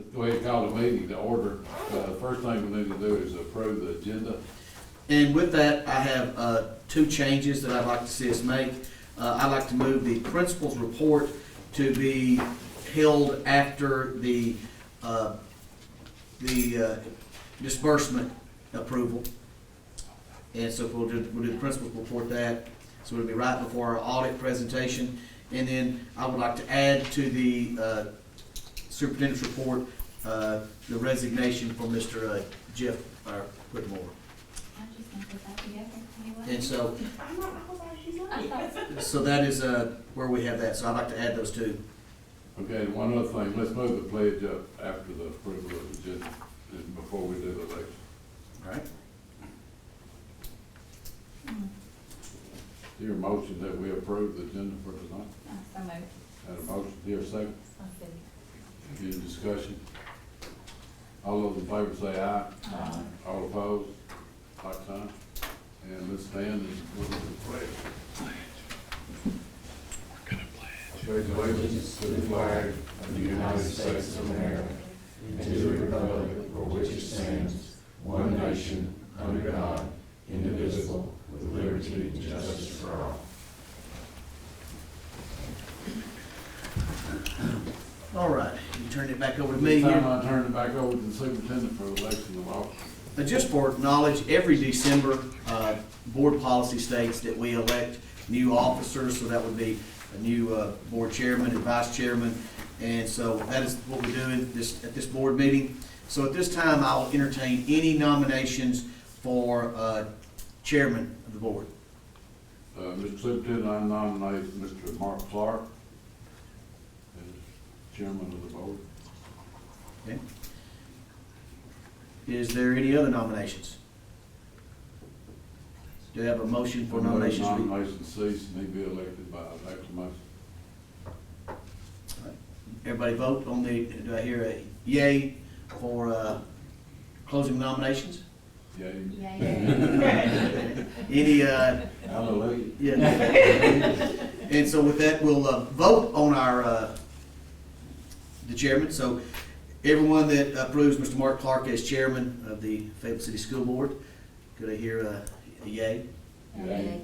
Let's go ahead and call the meeting to order. First thing we need to do is approve the agenda. And with that, I have two changes that I'd like to see us make. I'd like to move the principal's report to be held after the disbursement approval. And so we'll do the principal's report that, so it'll be right before our audit presentation. And then I would like to add to the superintendent's report, the resignation from Mr. Jeff Whitmore. I'm just gonna put that together anyway. And so, I thought- so that is where we have that, so I'd like to add those two. Okay, and one other thing, let's move the pledge up after the approval of the agenda, and before we do the election. All right. Your motion that we approve the agenda for tonight. So moved. Had a motion, here, second. I'll see. Any discussion? All those in favor say aye. Aye. All opposed, like sign. And let's stand and we'll do the pledge. Pledge allegiance to the flag of the United States of America and to the republic for which it stands, one nation, under God, indivisible, with liberty and justice for all. All right, you turn it back over to me This time here. I turn it back over to the superintendent for the election of officers. Just for knowledge, every December, board policy states that we elect new officers, so that would be a new board chairman and vice chairman. And so that is what we're doing at this board meeting. So at this time, I'll entertain any nominations for chairman of the board. Mr. Superintendent, I nominate Mr. Mark Clark as chairman of the board. Okay. Is there any other nominations? Do you have a motion for nominations? Nomination cease and he be elected by acclamation. Everybody vote on the, do I hear a yay for closing nominations? Yay. Yay. Any, Hallelujah. yeah. And so with that, we'll vote on our, the chairman. So everyone that approves Mr. Mark Clark as chairman of the Fayetteville City School Board, could I hear a yay? Yay.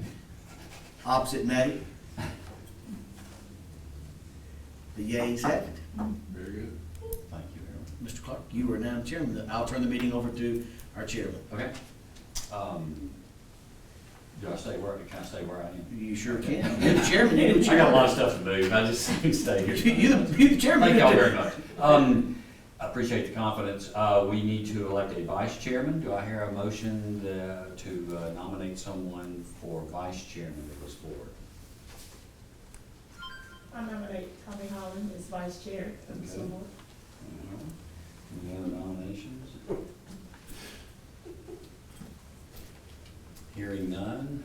Opposite nay? The yeas have it. Very good. Thank you very much. Mr. Clark, you are now chairman. I'll turn the meeting over to our chairman. Okay. Do I stay where, can I stay where I am? You sure can. You're the chairman, you're the I chairman. got a lot of stuff to do, I just can stay here. You're the chairman. Thank y'all very much. I appreciate the confidence. We need to elect a vice chairman. Do I hear a motion to nominate someone for vice chairman of this board? I nominate Tommy Holland as vice chair of the school board. Any other nominations? Hearing none,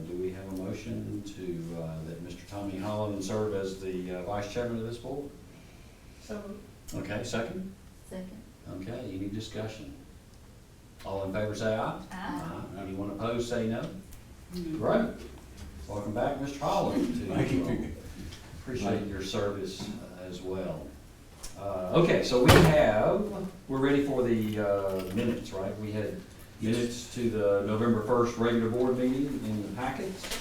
do we have a motion to, that Mr. Tommy Holland serve as the vice chairman of this board? So Okay, second? Second. Okay, any discussion? All in favor say aye. Aye. Anyone opposed say no? Great. Welcome back, Mr. Holland. Thank you. Appreciate your service as well. Okay, so we're ready for the minutes, right? We had minutes to the November 1st regular board meeting in the packets.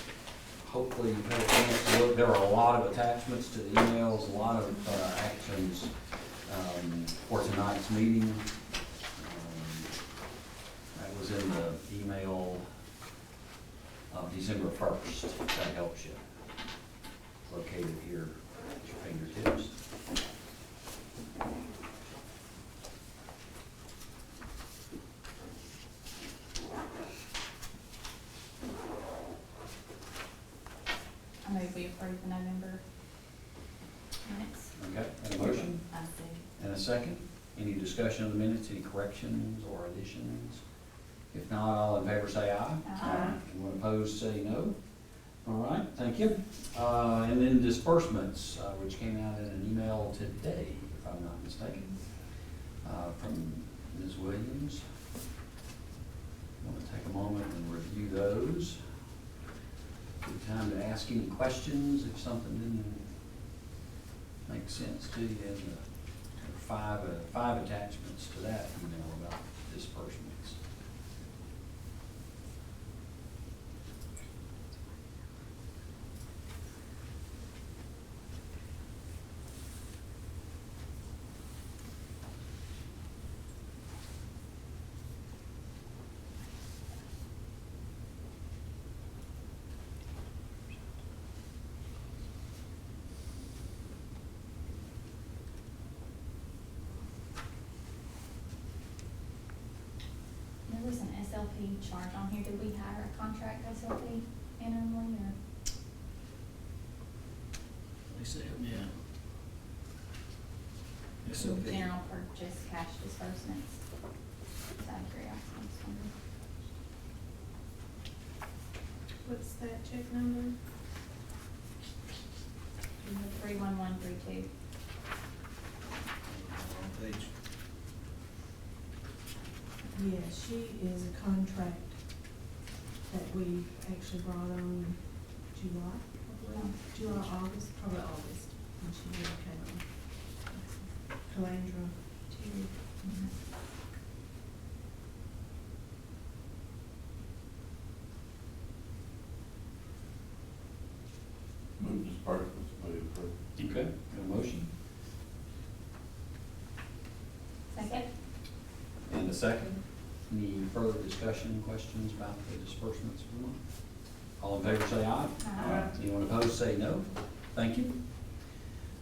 Hopefully you've had a chance to look. There are a lot of attachments to the emails, a lot of actions for tonight's meeting. That was in the email of December 1st, if that helps you. Located here at your fingertips. I move we approve the November minutes. Okay, and a motion I see. and a second. Any discussion of the minutes, any corrections or additions? If not, all in favor say aye. Aye. Anyone opposed say no. All right, thank you. And then disbursements, which came out in an email today, if I'm not mistaken, from Ms. Williams. I want to take a moment and review those. Good time to ask any questions if something didn't make sense to you in the five attachments to that email about disbursements. There was an SLP charge on here. Did we hire a contract SLP annually or? They said, yeah. SLP. General purchase cash disbursements? Just out of curiosity, I'm just wondering. What's that check number? 31132. Page. Yeah, she is a contract that we actually brought on in July, I believe. July, August, probably August, when she really came on. Calandra. Move disbursements, move approved. Okay, got a motion? Second? And a second. Any further discussion, questions about the disbursements for the month? All in favor say aye. Aye. Anyone opposed say no. Thank you.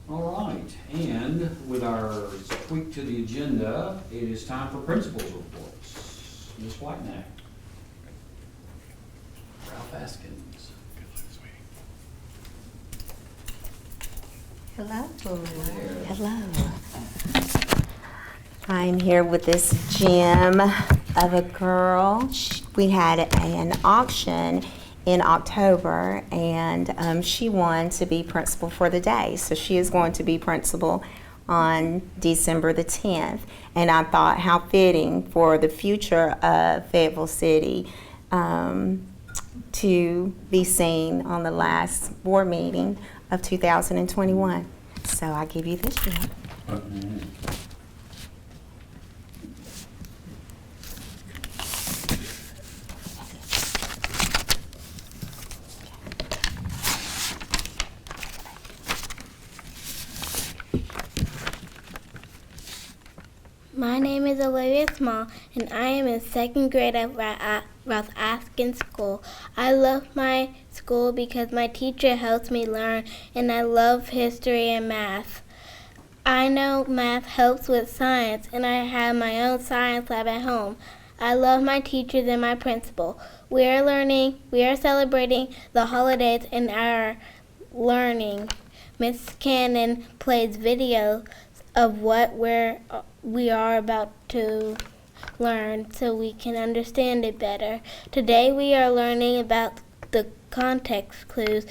All right, and with our tweak to the agenda, it is time for principals reports. Ms. Whitenack. Ralph Askins. Hello. Hello. I'm here with this gem of a girl. We had an auction in October, and she won to be principal for the day. So she is going to be principal on December the 10th. And I thought how fitting for the future of Fayetteville City to be seen on the last board meeting of 2021. So I give you this gem. My name is Olivia Small, and I am in second grade at Ralph Askins School. I love my school because my teacher helps me learn, and I love history and math. I know math helps with science, and I have my own science lab at home. I love my teachers and my principal. We are celebrating the holidays and our learning. Miss Cannon plays videos of what we are about to learn so we can understand it better. Today we are learning about the context clues,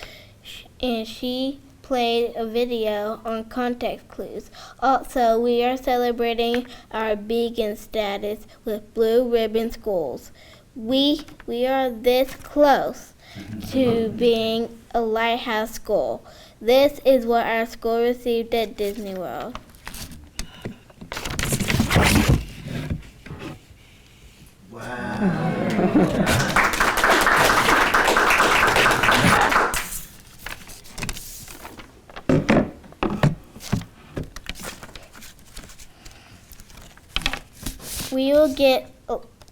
and she played a video on context clues. Also, we are celebrating our beacon status with Blue Ribbon Schools. We are this close to being a lighthouse school. This is what our school received at Disney World.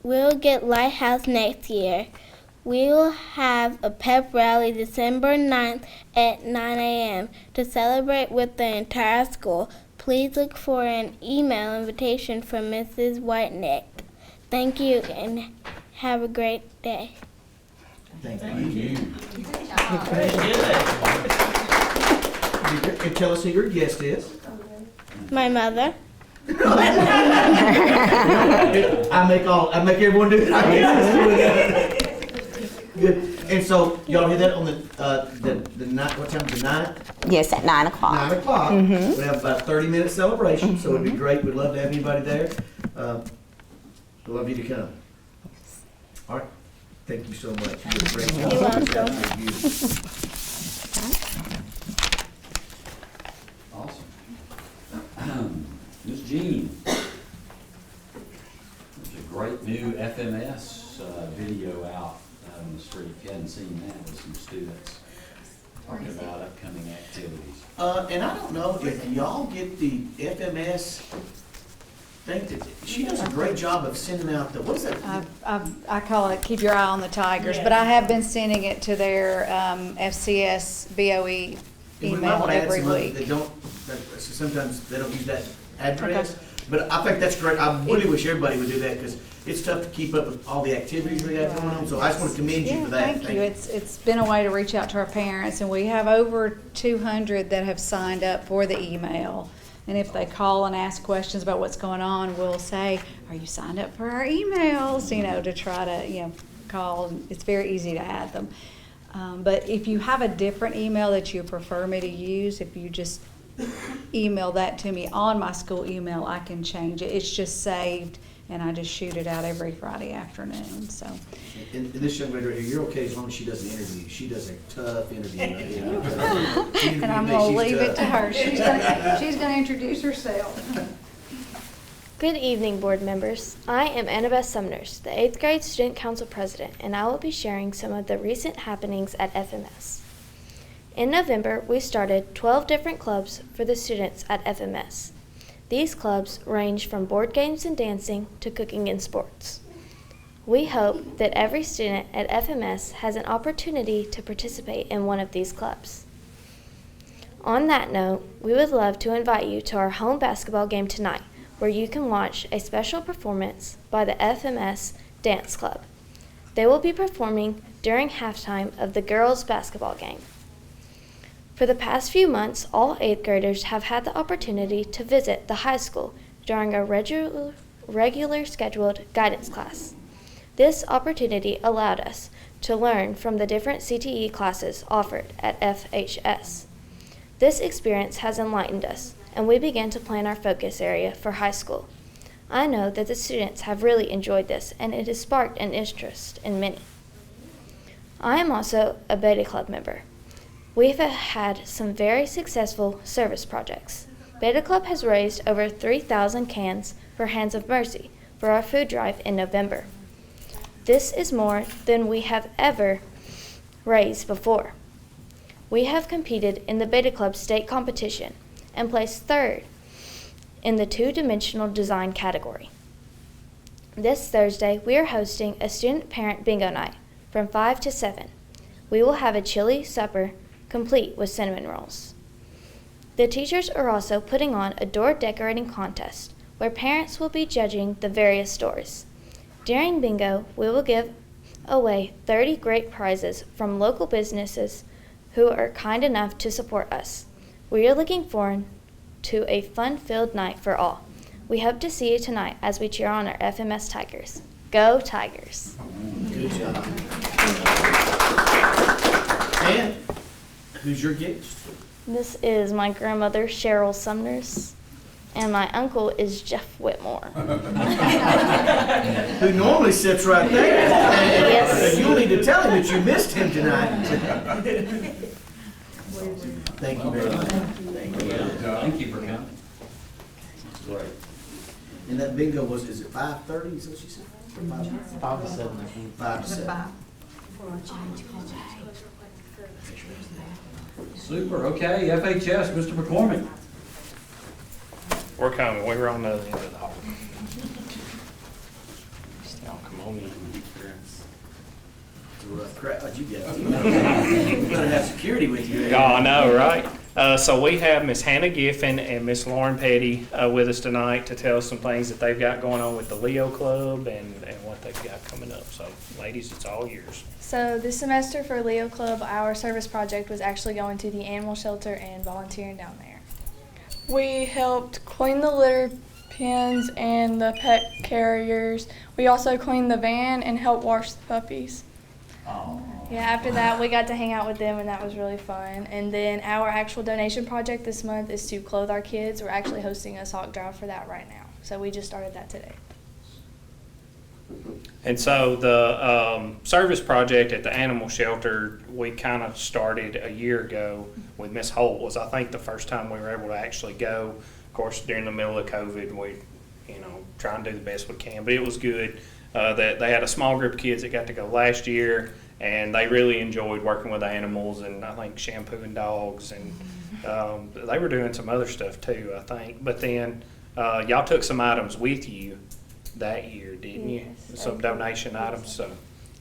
We'll get Lighthouse next year. We will have a pep rally December 9th at 9 a.m. to celebrate with the entire school. Please look for an email invitation from Mrs. Whiteneck. Thank you and have a great day. Thank you. Good job. And tell us who your guest is. My mother. I make everyone do it. Good. And so y'all hear that on the night, what time, the 9th? Yes, at 9 o'clock. 9 o'clock. We have about a 30-minute celebration, so it'd be great. We'd love to have anybody there. We'd love you to come. All right. Thank you so much. You did a great job. You're welcome. Thank you. Awesome. Ms. G. Gene. There's a great new FMS video out on the street. If you hadn't seen that, with some students talking about upcoming activities. And I don't know if y'all get the FMS thing, she does a great job of sending out the, what is that? I call it keep your eye on the tigers, but I have been sending it to their FCS BOE And we might email want to add every some others week. that don't, sometimes they don't use that address. But I think that's great. I really wish everybody would do that because it's tough to keep up with all the activities we have going on. So I just want to commend you Yeah, for that. thank you. It's been a way to reach out to our parents, and we have over 200 that have signed up for the email. And if they call and ask questions about what's going on, we'll say, "Are you signed up for our emails?" You know, to try to call. It's very easy to add them. But if you have a different email that you prefer me to use, if you just email that to me on my school email, I can change it. It's just saved, and I just shoot it out every Friday afternoon. So, And this young lady right here, you're okay as long as she does an interview. She does a tough interview. and I'm gonna leave it to her. She's gonna introduce herself. Good evening, board members. I am Annabeth Sumners, the 8th grade student council president, and I will be sharing some of the recent happenings at FMS. In November, we started 12 different clubs for the students at FMS. These clubs range from board games and dancing to cooking and sports. We hope that every student at FMS has an opportunity to participate in one of these clubs. On that note, we would love to invite you to our home basketball game tonight, where you can watch a special performance by the FMS Dance Club. They will be performing during halftime of the girls' basketball game. For the past few months, all 8th graders have had the opportunity to visit the high school during a regular scheduled guidance class. This opportunity allowed us to learn from the different CTE classes offered at FHS. This experience has enlightened us, and we began to plan our focus area for high school. I know that the students have really enjoyed this, and it has sparked an interest in many. I am also a Beta Club member. We've had some very successful service projects. Beta Club has raised over 3,000 cans for Hands of Mercy for our food drive in November. This is more than we have ever raised before. We have competed in the Beta Club state competition and placed 3rd in the two-dimensional design category. This Thursday, we are hosting a student-parent bingo night from 5 to 7. We will have a chili supper complete with cinnamon rolls. The teachers are also putting on a door decorating contest where parents will be judging the various doors. During bingo, we will give away 30 great prizes from local businesses who are kind enough to support us. We are looking forward to a fun-filled night for all. We hope to see you tonight as we cheer on our FMS Tigers. Go Tigers! Good job. And who's your guest? This is my grandmother, Cheryl Sumners, and my uncle is Jeff Whitmore. Who normally sits right there. Yes. You'll need to tell him that you missed him tonight. Thank you very much. Thank you for coming. Great. And that bingo was, is it 5:30, is that what she said? Or 5 to 7, I think. 5 to 7. Super, okay, FHS, Mr. McCormick. We're coming. We were on the other end of the hall. Now, come on in. It's a rough crowd you got. You better have security with you. Oh, I know, right? So we have Miss Hannah Giffen and Miss Lauren Petty with us tonight to tell us some things that they've got going on with the Leo Club and what they've got coming up. So, ladies, it's all yours. So this semester for Leo Club, our service project was actually going to the animal shelter and volunteering down there. We helped clean the litter pens and the pet carriers. We also cleaned the van and helped wash the puppies. Oh. Yeah, after that we got to hang out with them and that was really fun. And then our actual donation project this month is to clothe our kids. We're actually hosting a sock drive for that right now. So we just started that today. And so the service project at the animal shelter, we kind of started a year ago with Miss Holt. Was, I think, the first time we were able to actually go course, during the middle of COVID, we, try and do the best we can, but it was good. That they had a small group of kids that got to go last year, and they really enjoyed working with animals, and I think shampooing dogs, and they were doing some other stuff too, I think. But then y'all took some items with you that year, didn't you? Yes, Some I did. donation items, so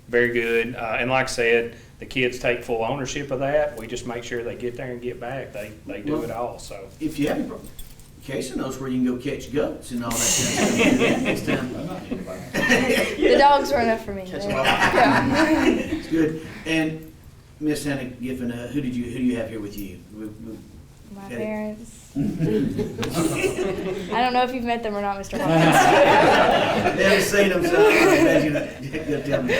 very good. And like I said, the kids take full ownership of that. We just make sure they get there and get back. They do it all, so. If you have any problem, Casey knows where you can go catch goats and all that kind of stuff next time. The dogs were enough for me. Catch They- 'em all. Yeah. It's good. And Miss Hannah Giffen, who do you have here with you? My Okay. parents. I don't know if you've met them or not, Mr. Hawkins. Never seen them, so I imagine you're gonna tell me.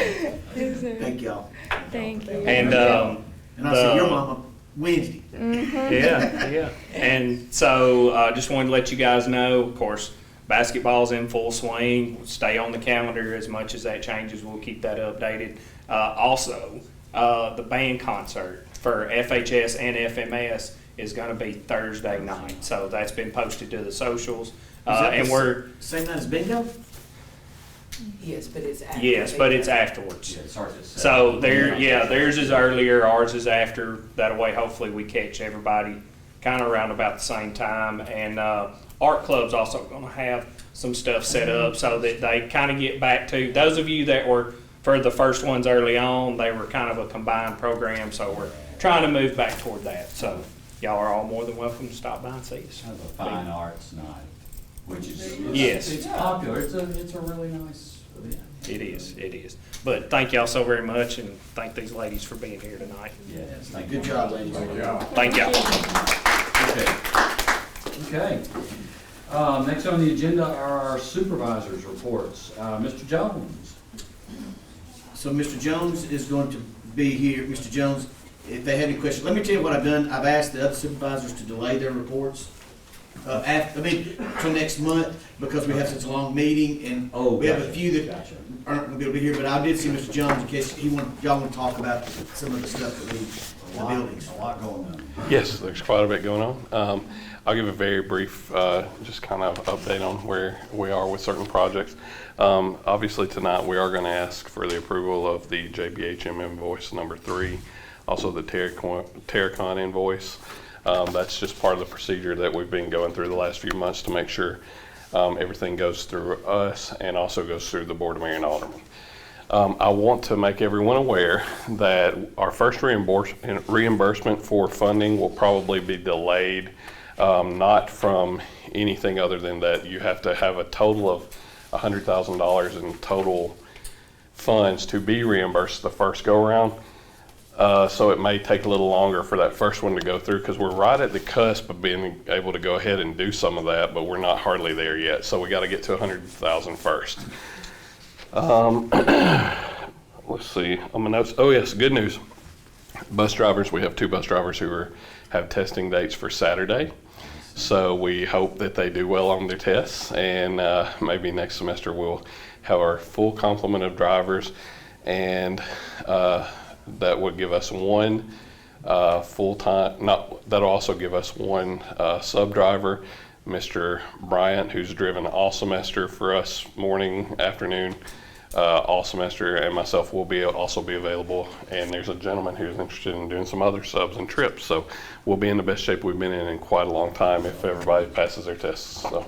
Yes, sir. Thank y'all. Thank you. And And I see your mama Wednesday. yeah. And so just wanted to let you guys know, of course, basketball's in full swing. Stay on the calendar as much as that changes. We'll keep that updated. Also, the band concert for FHS and FMS is going to be Thursday night. So that's been posted to the socials. And we're, Same night as bingo? Yes, but it's after. yes, but it's afterwards. Yeah, it starts at 7. So theirs is earlier, ours is after. That way, hopefully, we catch everybody kind of around about the same time. And Art Club's also going to have some stuff set up so that they kind of get back to those of you that were for the first ones early on. They were kind of a combined program, so we're trying to move back toward that. So y'all are all more than welcome to stop by and see us. Kind of a fine arts night, which is Yes. it's popular. It's a really nice event. It is. But thank y'all so very much, and thank these ladies for being here tonight. Yes, thank Good you. job, ladies. Thank y'all. Okay. Next on the agenda are our supervisors' reports. Mr. Jones. So Mr. Jones is going to be here. Mr. Jones, if they have any questions, let me tell you what I've done. I've asked the other supervisors to delay their reports till next month, because we have such a long meeting, and we have a few that Gotcha. aren't going to be able to be here, but I did see Mr. Jones in case y'all want to talk about some of the stuff that the buildings. A lot going on. Yes, there's quite a bit going on. I'll give a very brief, just kind of update on where we are with certain projects. Obviously tonight we are going to ask for the approval of the JBHM invoice number 3, also the Terracon invoice. That's just part of the procedure that we've been going through the last few months to make sure everything goes through us and also goes through the Board of Mayor and Aldermen. I want to make everyone aware that our first reimbursement for funding will probably be delayed, not from anything other than that you have to have a total of $100,000 in total funds to be reimbursed the first go-around. So it may take a little longer for that first one to go through, because we're right at the cusp of being able to go ahead and do some of that, but we're not hardly there yet. So we got to get to 100,000 first. Let's see on my notes. Oh yes, good news. Bus drivers, we have 2 bus drivers who have testing dates for Saturday. So we hope that they do well on their tests, and maybe next semester we'll have our full complement of drivers, and that would give us 1 full-time, that'll also give us 1 sub-driver, Mr. Bryant, who's driven all semester for us, morning, afternoon, all semester, and myself will also be available. And there's a gentleman who's interested in doing some other subs and trips. So we'll be in the best shape we've been in quite a long time if everybody passes their tests. So,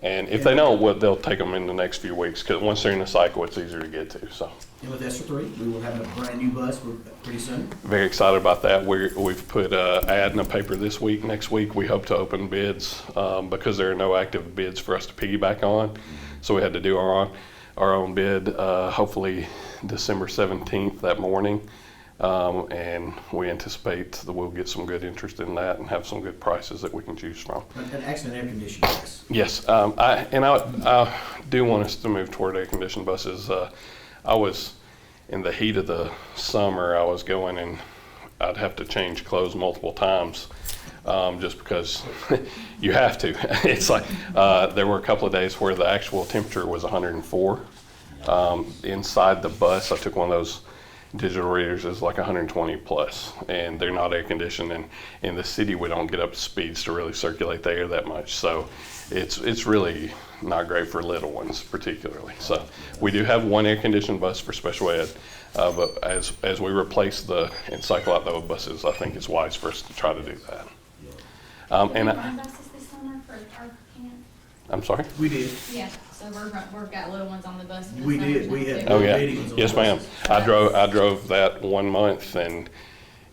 and if they don't, well, they'll take them in the next few weeks, because once they're in the cycle, it's easier to get to. So. And with ESSER 3, we will have a brand new bus pretty soon. Very excited about that. We've put an ad in the paper this week. Next week, we hope to open bids because there are no active bids for us to piggyback on. So we had to do our own bid, hopefully December 17th that morning. And we anticipate that we'll get some good interest in that and have some good prices that we can choose from. An excellent air conditioned bus. Yes, I do want us to move toward air conditioned buses. I was in the heat of the summer, I was going and I'd have to change clothes multiple times just because you have to. It's like there were a couple of days where the actual temperature was 104 inside the bus. I took one of those digital readers is like 120 plus, and they're not air conditioned, and in the city we don't get up to speeds to really circulate the air that much, so it's really not great for little ones particularly. So we do have one air conditioned bus for special ed, but as we replace and cycle out those buses, I think it's wise for us to try to do that. Did we run buses this summer for our camp? I'm sorry? We did. Yeah, so we've got little ones on the bus. in the We did. summers We now, had- too. Oh yeah, Meetings on yes ma'am. buses. I drove that 1 month, and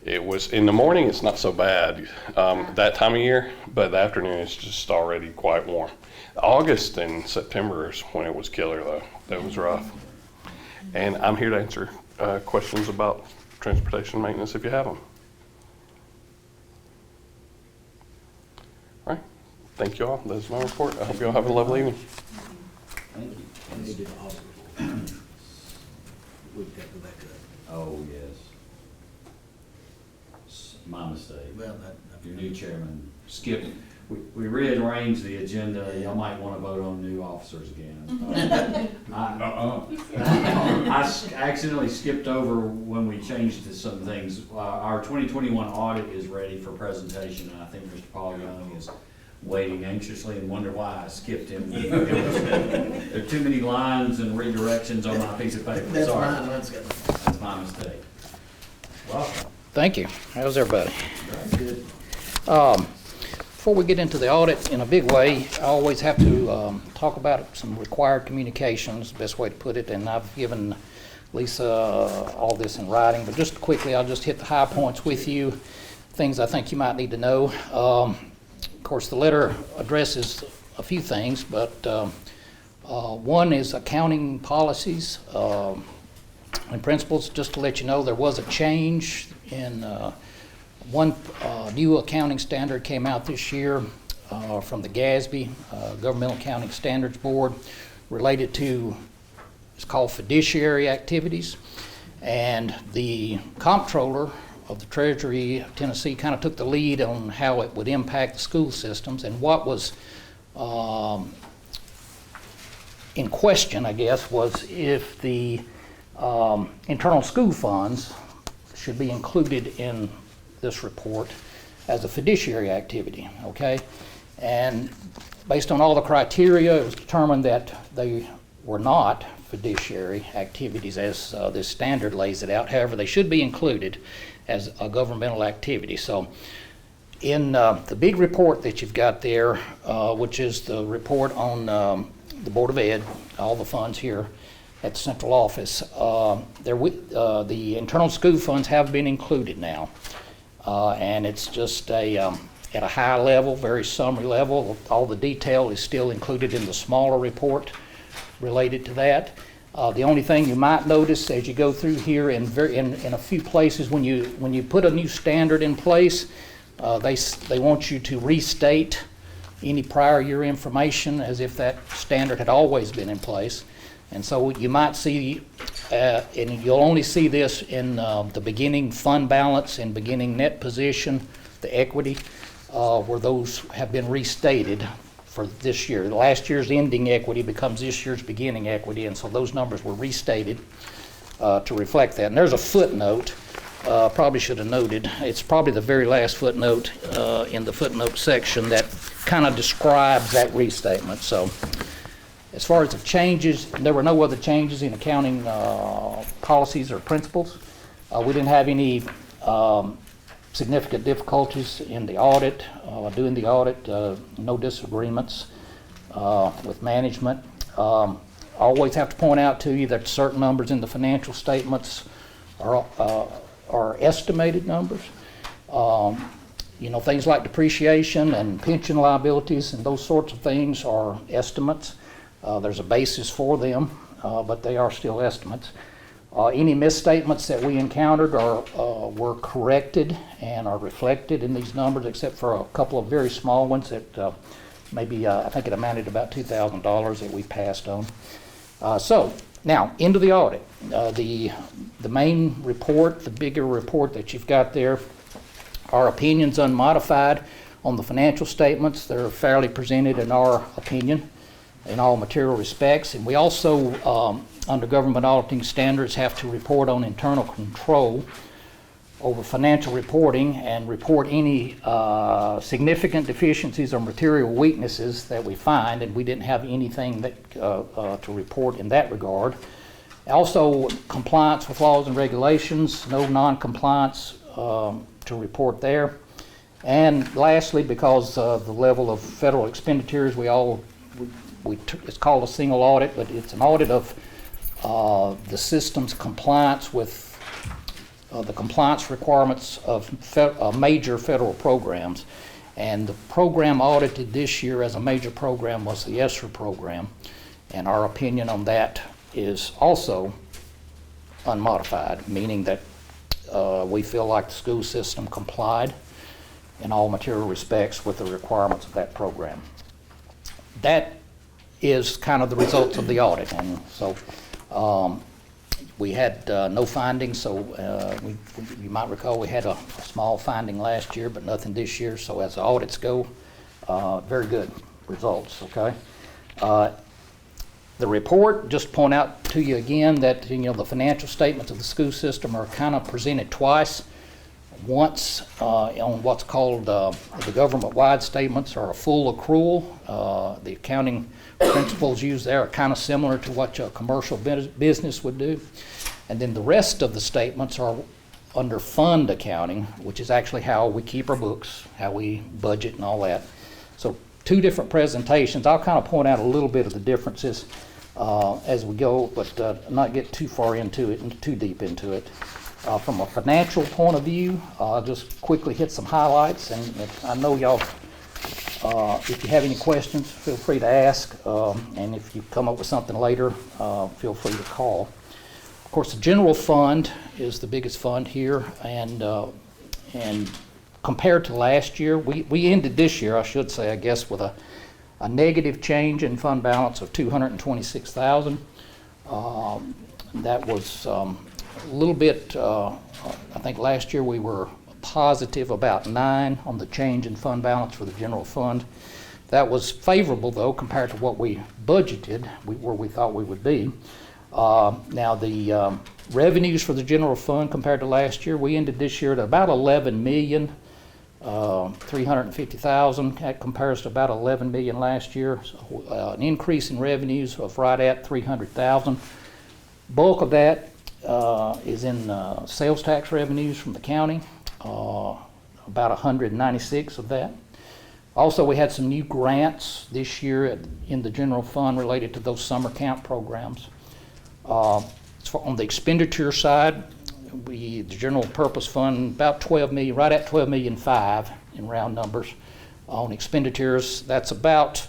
it was, in the morning it's not so bad that time of year, but the afternoon it's just already quite warm. August and September is when it was killer though. That was rough. And I'm here to answer questions about transportation maintenance if you have them. All right, thank you all. That's my report. I hope you all have a lovely evening. Thank you. And they did the audit report. We've got to go back to that. Oh, yes. My mistake. Well, Your new chairman skipped. We rearranged the agenda. Y'all might want to vote on new officers again. I accidentally skipped over when we changed to some things. Our 2021 audit is ready for presentation, and I think Mr. Paul Young is waiting anxiously and wonder why I skipped him. There are too many lines and redirections on my piece of paper. That's Sorry. mine. Mine's got- That's my mistake. Welcome. Thank you. How's everybody? Very good. Before we get into the audit in a big way, I always have to talk about some required communications, the best way to put it, and I've given Lisa all this in writing, but just quickly, I'll just hit the high points with you, things I think you might need to know. Of course, the letter addresses a few things, but one is accounting policies and principles. Just to let you know, there was a change in one new accounting standard came out this year from the GASB, Governmental Accounting Standards Board, related to, it's called fiduciary activities. And the comptroller of the Treasury of Tennessee kind of took the lead on how it would impact the school systems. And what was in question, I guess, was if the internal school funds should be included in this report as a fiduciary activity, okay? And based on all the criteria, it was determined that they were not fiduciary activities as this standard lays it out. However, they should be included as a governmental activity. So in the big report that you've got there, which is the report on the Board of Ed, all the funds here at the central office, the internal school funds have been included now. And it's just at a high level, very summary level. All the detail is still included in the smaller report related to that. The only thing you might notice as you go through here in a few places, when you put a new standard in place, they want you to restate any prior year information as if that standard had always been in place. And so you might see, and you'll only see this in the beginning fund balance and beginning net position, the equity, where those have been restated for this year. Last year's ending equity becomes this year's beginning equity, and so those numbers were restated to reflect that. And there's a footnote, probably should have noted, it's probably the very last footnote in the footnote section that kind of describes that restatement. So as far as the changes, there were no other changes in accounting policies or principles. We didn't have any significant difficulties in the audit, doing the audit, no disagreements with management. Always have to point out to you that certain numbers in the financial statements are estimated numbers. You know, things like depreciation and pension liabilities and those sorts of things are estimates. There's a basis for them, but they are still estimates. Any misstatements that we encountered were corrected and are reflected in these numbers, except for a couple of very small ones that maybe, I think it amounted to about $2,000 that we passed on. So now into the audit. The main report, the bigger report that you've got there, are opinions unmodified on the financial statements. They're fairly presented in our opinion. in all material respects. And we also, under government auditing standards, have to report on internal control over financial reporting and report any significant deficiencies or material weaknesses that we find, and we didn't have anything that, to report in that regard. Also, compliance with laws and regulations, no non-compliance to report there. And lastly, because of the level of federal expenditures, it's called a single audit, but it's an audit of the system's compliance with the compliance requirements of major federal programs. And the program audited this year as a major program was the ESSER program. And our opinion on that is also unmodified, meaning that we feel like the school system complied in all material respects with the requirements of that program. That is kind of the results of the audit. And so we had no findings, so you might recall we had a small finding last year, but nothing this year. So as the audits go, very good results, okay? The report, just point out to you again that the financial statements of the school system are kind of presented twice. Once on what's called the government-wide statements are a full accrual. The accounting principles used there are kind of similar to what a commercial business would do. And then the rest of the statements are under fund accounting, which is actually how we keep our books, how we budget and all that. So two different presentations. I'll kind of point out a little bit of the differences as we go, but not get too far into it and too deep into it. From a financial point of view, I'll just quickly hit some highlights, and I know y'all, if you have any questions, feel free to ask, and if you come up with something later, feel free to call. Of course, the general fund is the biggest fund here, and compared to last year, we ended this year, I should say, I guess, with a negative change in fund balance of $226,000. That was a little bit, I think last year we were positive about 9 on the change in fund balance for the general fund. That was favorable, though, compared to what we budgeted, where we thought we would be. Now, the revenues for the general fund compared to last year, we ended this year at about $11,350,000. That compares to about $11 million last year. So, an increase in revenues of right at $300,000. Bulk of that is in sales tax revenues from the county, about 196 of that. Also, we had some new grants this year in the general fund related to those summer camp programs. On the expenditure side, the general purpose fund about 12 million, right at 12.5 million in round numbers. On expenditures, that's about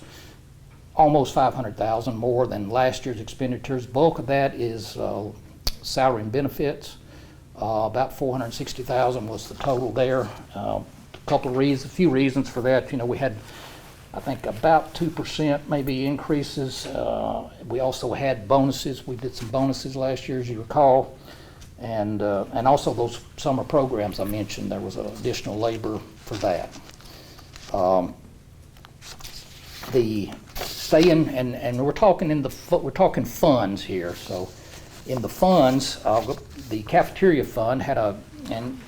almost 500,000 more than last year's expenditures. Bulk of that is salary and benefits. About 460,000 was the total there. A few reasons for that. We had, I think, about 2% maybe increases. We also had bonuses. We did some bonuses last year, as you recall, and also those summer programs I mentioned. There was additional labor for that. And we're talking we're talking funds here. So, in the funds, the Cafeteria Fund had and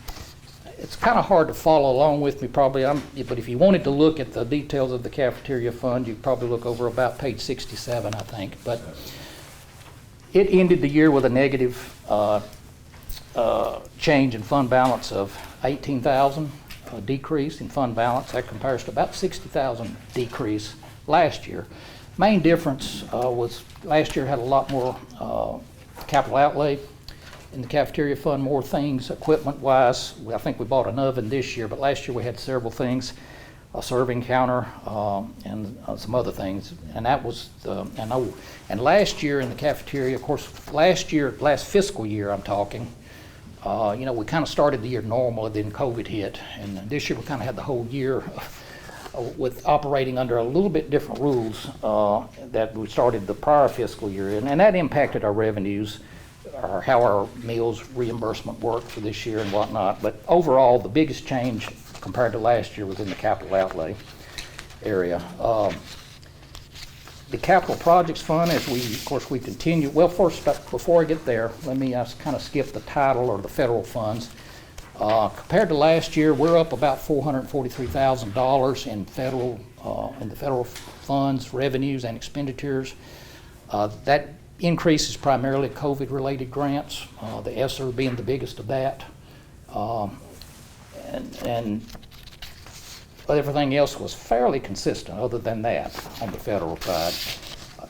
it's kind of hard to follow along with me probably, but if you wanted to look at the details of the Cafeteria Fund, you'd probably look over about page 67, I think. But it ended the year with a negative change in fund balance of 18,000, a decrease in fund balance. That compares to about 60,000 decrease last year. Main difference was last year had a lot more capital outlay in the Cafeteria Fund, more things equipment-wise. I think we bought an oven this year, but last year we had several things, a serving counter and some other things. And that was and last year in the cafeteria, of course, last fiscal year I'm talking, we kind of started the year normal, and then COVID hit. And this year we kind of had the whole year with operating under a little bit different rules that we started the prior fiscal year in, and that impacted our revenues, or how our meals reimbursement worked for this year and whatnot. But overall, the biggest change compared to last year was in the capital outlay area. The capital projects fund, as of course, we continue. Well, first, before I get there, let me kind of skip the title or the federal funds. Compared to last year, we're up about $443,000 in the federal funds, revenues, and expenditures. That increase is primarily COVID-related grants, the ESSER being the biggest of that. And everything else was fairly consistent other than that on the federal side.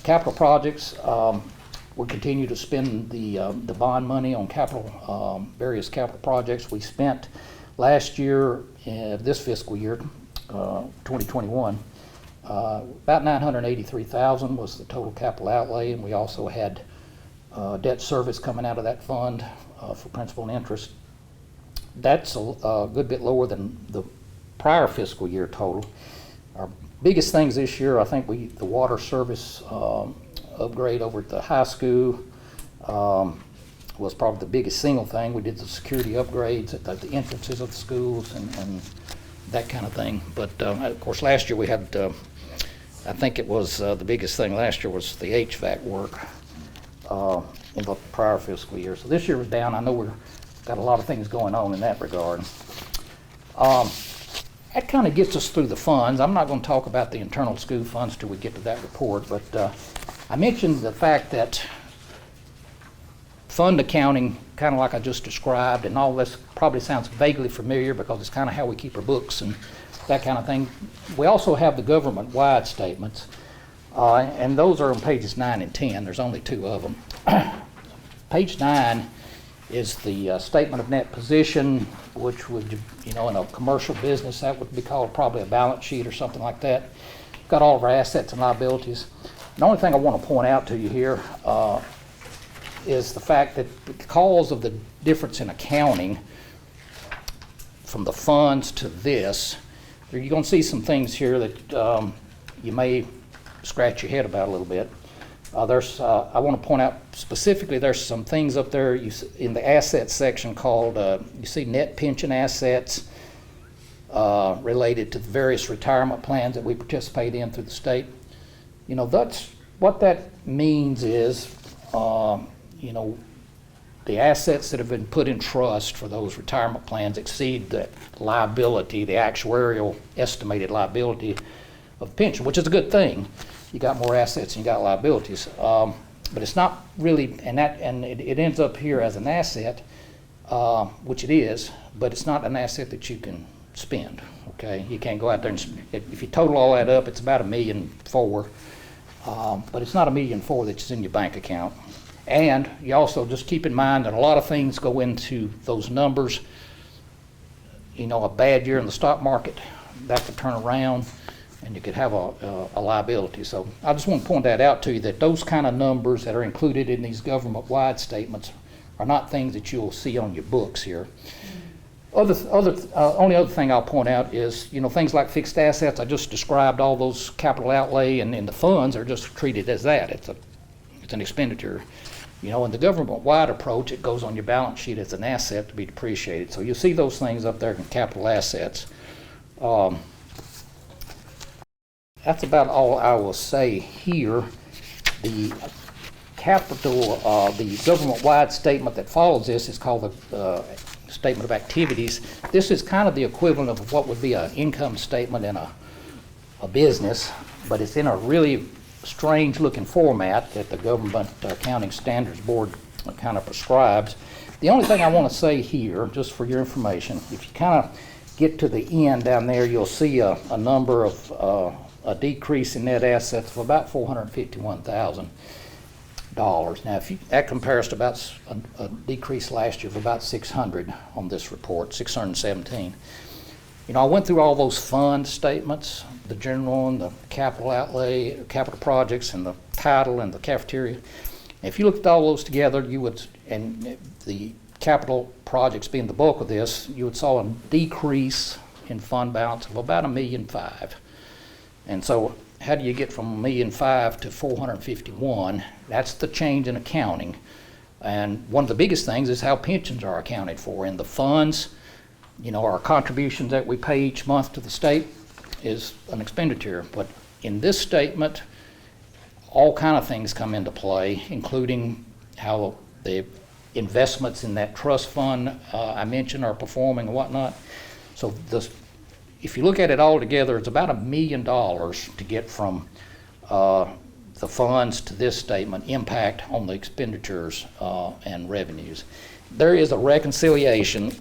Capital projects, we continue to spend the bond money on various capital projects. We spent last year, this fiscal year, 2021, about $983,000 was the total capital outlay, and we also had debt service coming out of that fund for principal and interest. That's a good bit lower than the prior fiscal year total. Our biggest things this year, I think the water service upgrade over at the high school was probably the biggest single thing. We did the security upgrades at the entrances of the schools and that kind of thing. But of course, last year we had, I think it was the biggest thing last year was the HVAC work in the prior fiscal year. So this year was down. I know we've got a lot of things going on in that regard. That kind of gets us through the funds. I'm not going to talk about the internal school funds till we get to that report, but I mentioned the fact that fund accounting, kind of like I just described, and all this probably sounds vaguely familiar because it's kind of how we keep our books and that kind of thing. We also have the government-wide statements, and those are on pages 9 and 10. There's only 2 of them. Page 9 is the statement of net position, which would, in a commercial business, that would be called probably a balance sheet or something like that. Got all of our assets and liabilities. The only thing I want to point out to you here is the fact that because of the difference in accounting from the funds to this, you're going to see some things here that you may scratch your head about a little bit. I want to point out specifically there's some things up there in the assets section called, you see net pension assets related to the various retirement plans that we participate in through the state. That's what that means is, the assets that have been put in trust for those retirement plans exceed the liability, the actuarial estimated liability of pension, which is a good thing. You got more assets and you got liabilities, but it's not really, and it ends up here as an asset, which it is, but it's not an asset that you can spend. Okay, you can't go out there and if you total all that up, it's about $1.4 million, but it's not $1.4 million that's in your bank account. And you also just keep in mind that a lot of things go into those numbers. A bad year in the stock market, that could turn around and you could have a liability. So I just want to point that out to you, that those kind of numbers that are included in these government-wide statements are not things that you'll see on your books here. Only other thing I'll point out is, things like fixed assets. I just described all those capital outlay, and the funds are just treated as that. It's an expenditure. In the government-wide approach, it goes on your balance sheet as an asset to be depreciated. So you'll see those things up there in capital assets. That's about all I will say here. The the government-wide statement that follows this is called the Statement of Activities. This is kind of the equivalent of what would be an income statement in a business, but it's in a really strange-looking format that the Government Accounting Standards Board kind of prescribes. The only thing I want to say here, just for your information, if you kind of get to the end down there, you'll see a number of a decrease in net assets of about $451,000. Now, that compares to about a decrease last year of about 600 on this report, 617. I went through all those fund statements, the general and the capital outlay, capital projects, and the title and the cafeteria. If you looked at all those together, you would, and the capital projects being the bulk of this, you would saw a decrease in fund balance of about $1.5 million. And so how do you get from $1.5 million to 451? That's the change in accounting. And one of the biggest things is how pensions are accounted for. In the funds, our contributions that we pay each month to the state is an expenditure. But in this statement, all kind of things come into play, including how the investments in that trust fund I mentioned are performing and whatnot. So if you look at it all together, it's about $1 million to get from the funds to this statement, impact on the expenditures and revenues. There is a reconciliation,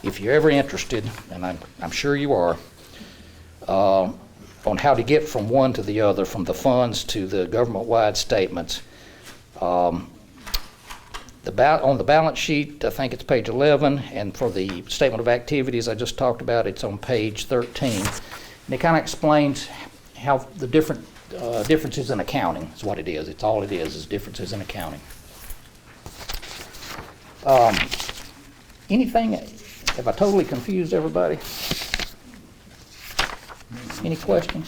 if you're ever interested, and I'm sure you are, on how to get from one to the other, from the funds to the government-wide statements. On the balance sheet, I think it's page 11, and for the statement of activities I just talked about, it's on page 13. And it kind of explains how the differences in accounting is what it is. It's all it is differences in accounting. Anything, have I totally confused everybody? Any questions?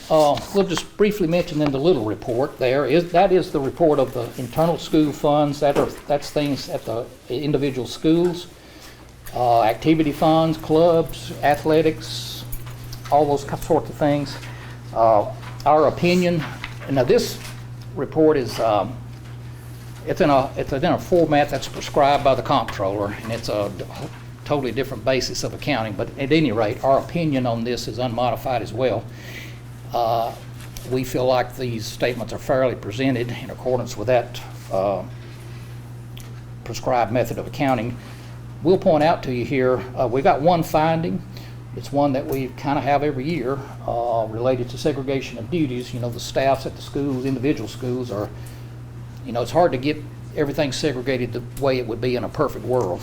We'll just briefly mention in the little report that is the report of the internal school funds. That's things at the individual schools, activity funds, clubs, athletics, all those sorts of things. Our opinion, now this report is it's in a format that's prescribed by the comptroller, and it's a totally different basis of accounting, but at any rate, our opinion on this is unmodified as well. We feel like these statements are fairly presented in accordance with that prescribed method of accounting. We'll point out to you here, we've got one finding. It's one that we kind of have every year related to segregation of duties. You know, the staffs at the schools, individual schools are, you know, it's hard to get everything segregated the way it would be in a perfect world.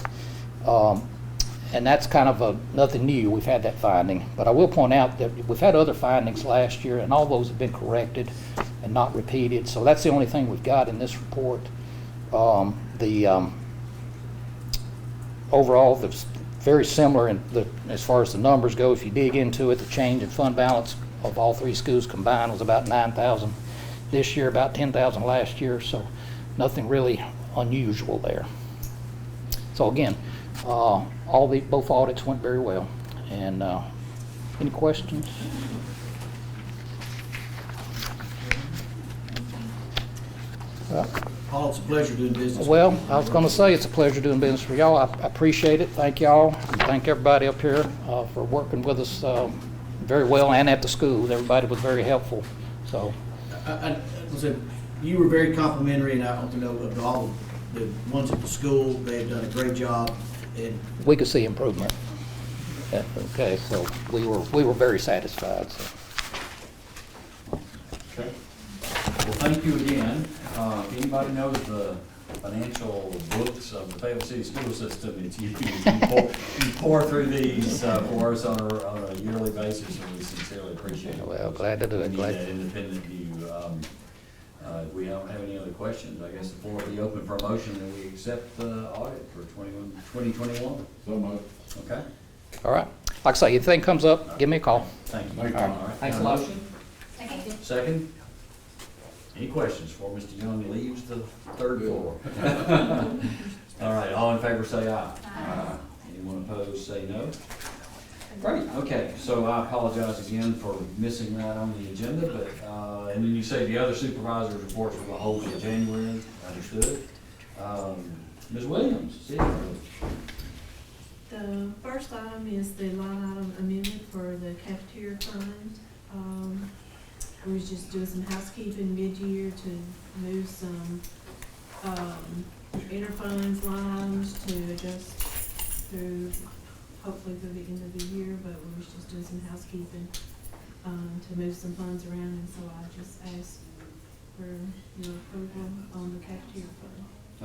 And that's kind of nothing new. We've had that finding. But I will point out that we've had other findings last year, and all those have been corrected and not repeated. So that's the only thing we've got in this report. Overall, it's very similar as far as the numbers go. If you dig into it, the change in fund balance of all three schools combined was about $9,000 this year, about $10,000 last year. So nothing really unusual there. So again, both audits went very well. And any questions? Paul, it's a pleasure doing business. Well, I was going to say it's a pleasure doing business for y'all. I appreciate it. Thank y'all. And thank everybody up here for working with us very well, and at the school. Everybody was very helpful. So, I said, you were very complimentary, and I want to know of all the ones at the school. They've done a great job. And we could see improvement. Okay, so we were very satisfied. So. Okay. Well, thank you again. If anybody knows the financial books of the Fayetteville City School System, it's you. You pour through these for us on a yearly basis, and we sincerely appreciate it. Well, glad to do it. We need that independent view. If we don't have any other questions, I guess the floor will be open for a motion that we accept the audit for 2021. So much. Okay. All right. Like I say, if anything comes up, give me a call. Thank you. Thank you. All right. Thanks a Got lot. motion? Second. Second? Any questions before Mr. Young leaves the third floor? All right, all in favor say aye. Aye. Anyone opposed say no. Great, okay, so I apologize again for missing that on the agenda, but, and then you say the other supervisors' reports will hold in January, understood. Ms. Williams, see you. The first item is the line item amendment for the cafeteria fund. We was just doing some housekeeping mid-year to move some interfunds line items to adjust through, hopefully through the end of the year, but we was just doing some housekeeping to move some funds around, and so I just asked for your approval on the cafeteria fund.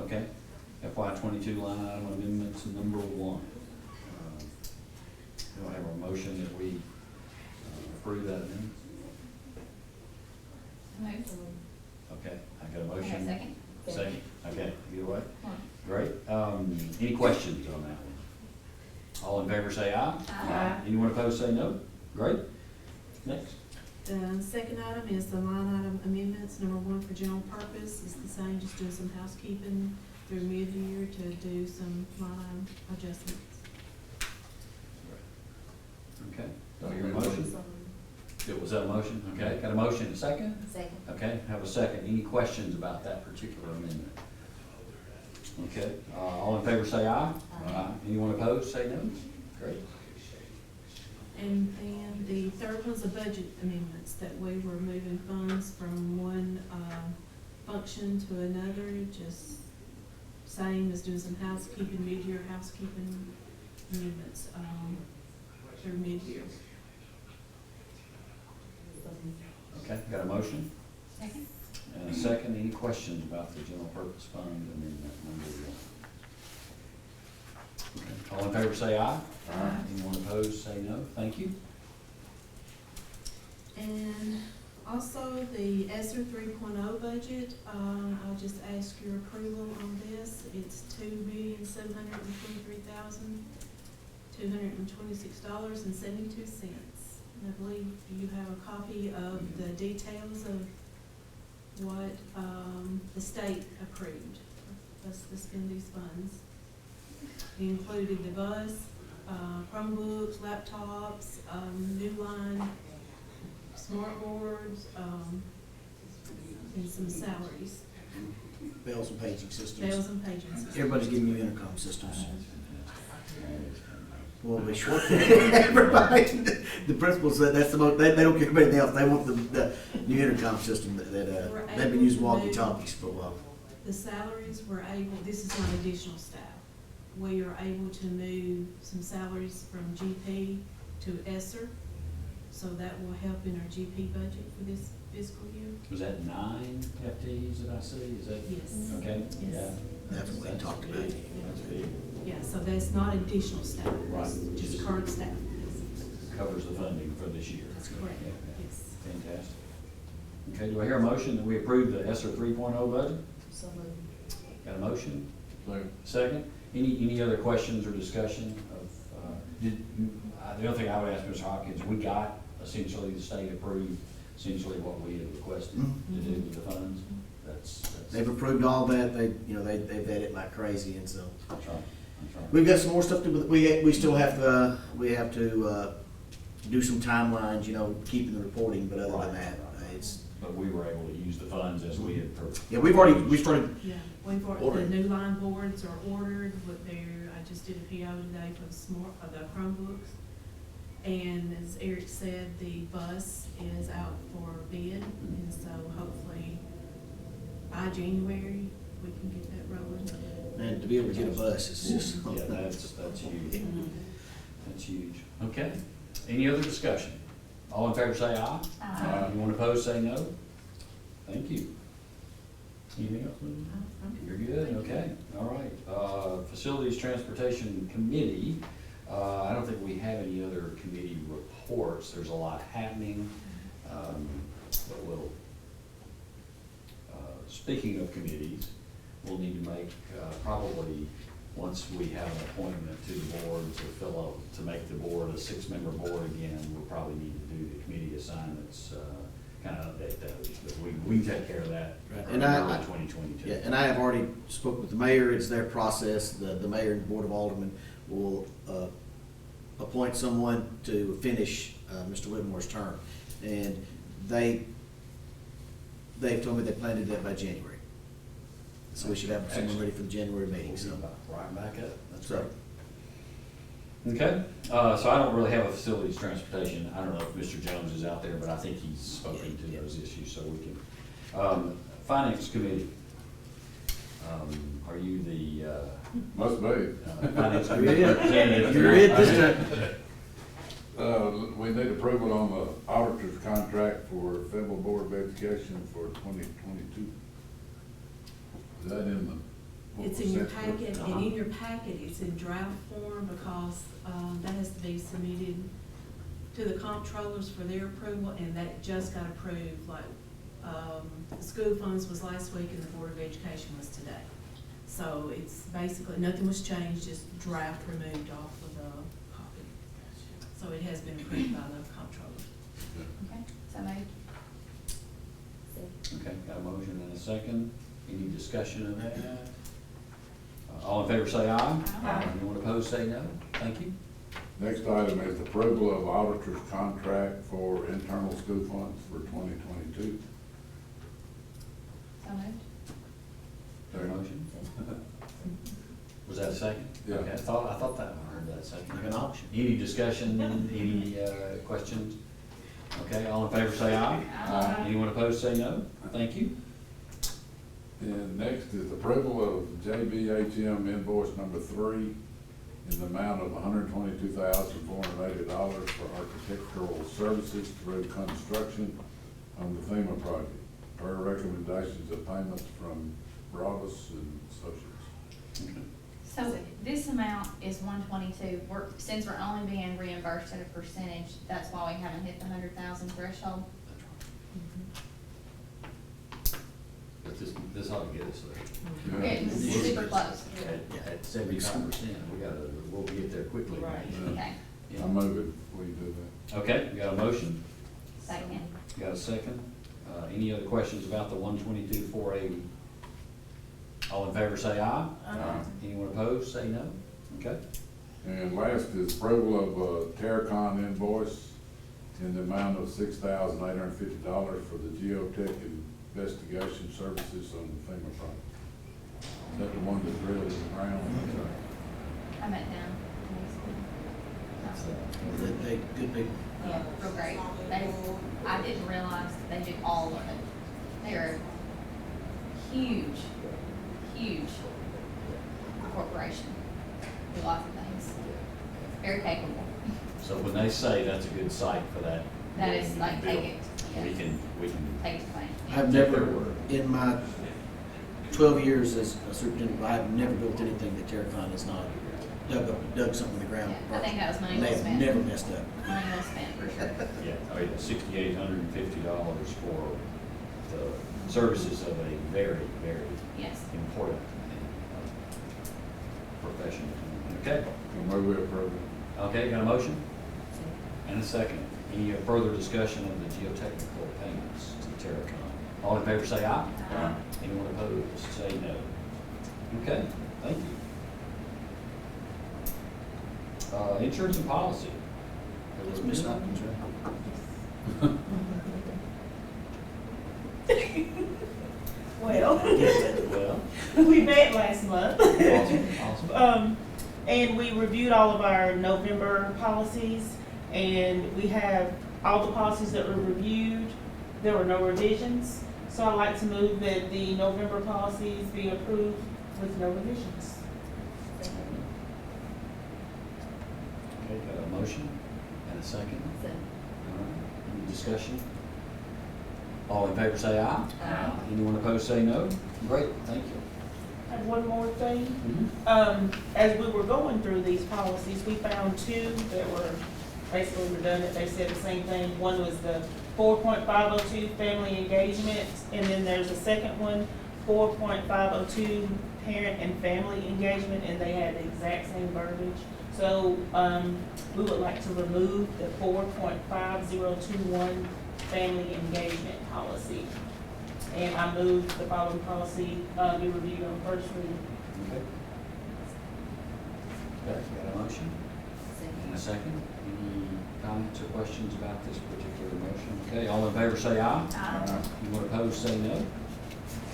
Okay, FY22 line item amendments number 1. Do I have a motion that we approve that amendment? Move. Okay, I got a Okay, motion. second. Second, okay, either way. One. Great. Any questions on that one? All in favor say aye. Aye. Anyone opposed say no. Great. Next. The second item is the line item amendments. Number 1 for general purpose is the same, just doing some housekeeping through mid-year to do some line item adjustments. Okay. Do I hear a motion? Was that a motion? Okay, got a motion, and a second? Second. Okay, have a second. Any questions about that particular amendment? Okay, all in favor say aye. Aye. Anyone opposed, say no. Great. And then the third one's the budget amendments, that we were moving funds from one, function to another, just same as doing some housekeeping, mid-year housekeeping amendments, through mid-year. Okay, got a motion? Second. And a second. Any questions about the general purpose fund amendment number one? Okay, all in favor say aye. Aye. Anyone opposed, say no. Thank you. And also the ESSER 3.0 budget, I'll just ask your approval on this. It's $2,723,226.72. And I believe you have a copy of the details of what, the state approved us to spend these funds. It included the bus, Chromebooks, laptops, new line, smart boards, and some salaries, Bells and paging systems. bells and paging systems. Everybody's giving you intercom systems. Well, we short everybody. The principal said that's the most, they don't care about anything else. They want the new intercom system that they've been using walkie-talkies for a while. The salaries were able, this is not additional staff. We are able to move some salaries from GP to ESSER, so that will help in our GP budget for this fiscal year. Was that 9 FTEs that I see? Is that? Yes. Okay, Yes. yeah. That's what we talked about. That's big. Yeah, so that's not additional staff, Right. it's just current staff. Covers the funding for this year. That's correct, Yeah, yes. fantastic. Okay, do I hear a motion that we approve the ESSER 3.0 budget? So moved. Got a motion? Second. Second. Any other questions or discussion of, the other thing I would ask Mr. Hopkins, we got essentially the state approved essentially what we had requested to do with the funds? That's. They've approved all that. They've had it like crazy, and so. That's right, that's right. We've got some more stuff to, we still have to, do some timelines, keeping the reporting, but other than that, it's. But we were able to use the funds as we had. Yeah, we started, Yeah, we've ordered, the Ordered. new line boards are ordered, but I just did a PO today for the Chromebooks. And as Eric said, the bus is out for bid, and so hopefully by January, we can get that rolling. and to be able to get a bus is just. Yeah, that's huge. That's huge. Okay. Any other discussion? All in favor say aye. Aye. Anyone opposed say no. Thank you. Anything else? Lou? You're good, okay, all right. Facilities Transportation Committee, I don't think we have any other committee reports. There's a lot happening, but we'll, speaking of committees, we'll need to make, probably, once we have an appointment to the board to fill out, to make the board a 6-member board again, we'll probably need to do the committee assignments, kind of update those, but we can take care of that Right. in And early 2022. Yeah, and I have already spoke with the mayor. It's their process. The mayor and board of aldermen will appoint someone to finish Mr. Whitmore's term, and they've told me they plan to do that by January. So we should have someone ready for the January meeting. So. Right back up. That's So- right. Okay, so I don't really have a facilities transportation. I don't know if Mr. Jones is out there, but I think he's spoken to those issues, so we can. Finance Committee, are you the, Must be. Finance You're Committee it. representative? You're it this time. We need approval on the auditor's contract for Fayetteville Board of Education for 2022. Is that in the? It's in your packet, and in your packet, it's in draft form, because that has to be submitted to the comptrollers for their approval, and that just got approved, like, the school funds was last week and the Board of Education was today. So it's basically, nothing was changed, just draft removed off of the copy. So it has been approved by the comptroller. Okay, so moved. Okay, got a motion and a second. Any discussion of that? All in favor say aye. Aye. Anyone opposed say no. Thank you. Next item is approval of auditor's contract for internal school funds for 2022. So moved. Your motion? Was that a second? Yeah. Okay, I thought that, I heard that second. Like an auction. Any discussion, any questions? Okay, all in favor say aye. Aye. Anyone opposed say no. Thank you. And next is approval of JBHM invoice number 3 in the amount of $122,480 for architectural services through construction on the FEMA project, per recommendations of payments from Robbins and Associates. So this amount is 122. Since we're only being reimbursed at a percentage, that's why we haven't hit the 100,000 threshold. But this ought to get us there. It's super close. At 75%, we'll get there quickly. Right. Okay, I move it, we do that. Okay, you got a motion? second. You got a second? Any other questions about the 122,480? All in favor say aye. Anyone opposed, say no. Okay. And last is approval of Terracon invoice in the amount of $6,850 for the geotech investigation services on the FEMA project. Is that the one that drilled around? I met them. They good people. Yeah, real great. I didn't realize they do all of it. They're huge corporation. Do lots of things. Very capable. So when they say that's a good site for that. That is like, take it. We can. Take it to bank. I've never, in my 12 years as a superintendent, I've never built anything that Terracon has not dug something in the ground. Yeah, I think that was money They well have spent. never messed up. Money well spent, for sure. Yeah, $6,850 for the services of a very, very Yes. important profession. Okay, I move we approve it. okay, got a motion? And a second. Any further discussion of the geotechnical payments to Terracon? All in favor say aye. Aye. Anyone opposed, say no. Okay, thank you. Insurance and policy. It's Ms. Hopkins, right? Well, Well, we met last month. awesome. And we reviewed all of our November policies, and we have all the policies that were reviewed. There were no revisions, so I'd like to move that the November policies be approved with no revisions. Okay, got a motion and a second. All right. Any discussion? All in favor say aye. Aye. Anyone opposed say no. Great, thank you. I have one more thing. Mhm. As we were going through these policies, we found two that were basically redundant. They said the same thing. One was the 4.502 family engagement, and then there's a second one, 4.502 parent and family engagement, and they had the exact same verbiage. So, we would like to remove the 4.5021 family engagement policy. And I move the following policy, be reviewed on first reading. Okay. Okay, got a motion and a second. Any comments or questions about this particular motion? Okay, all in favor say aye. Aye. Anyone opposed say no.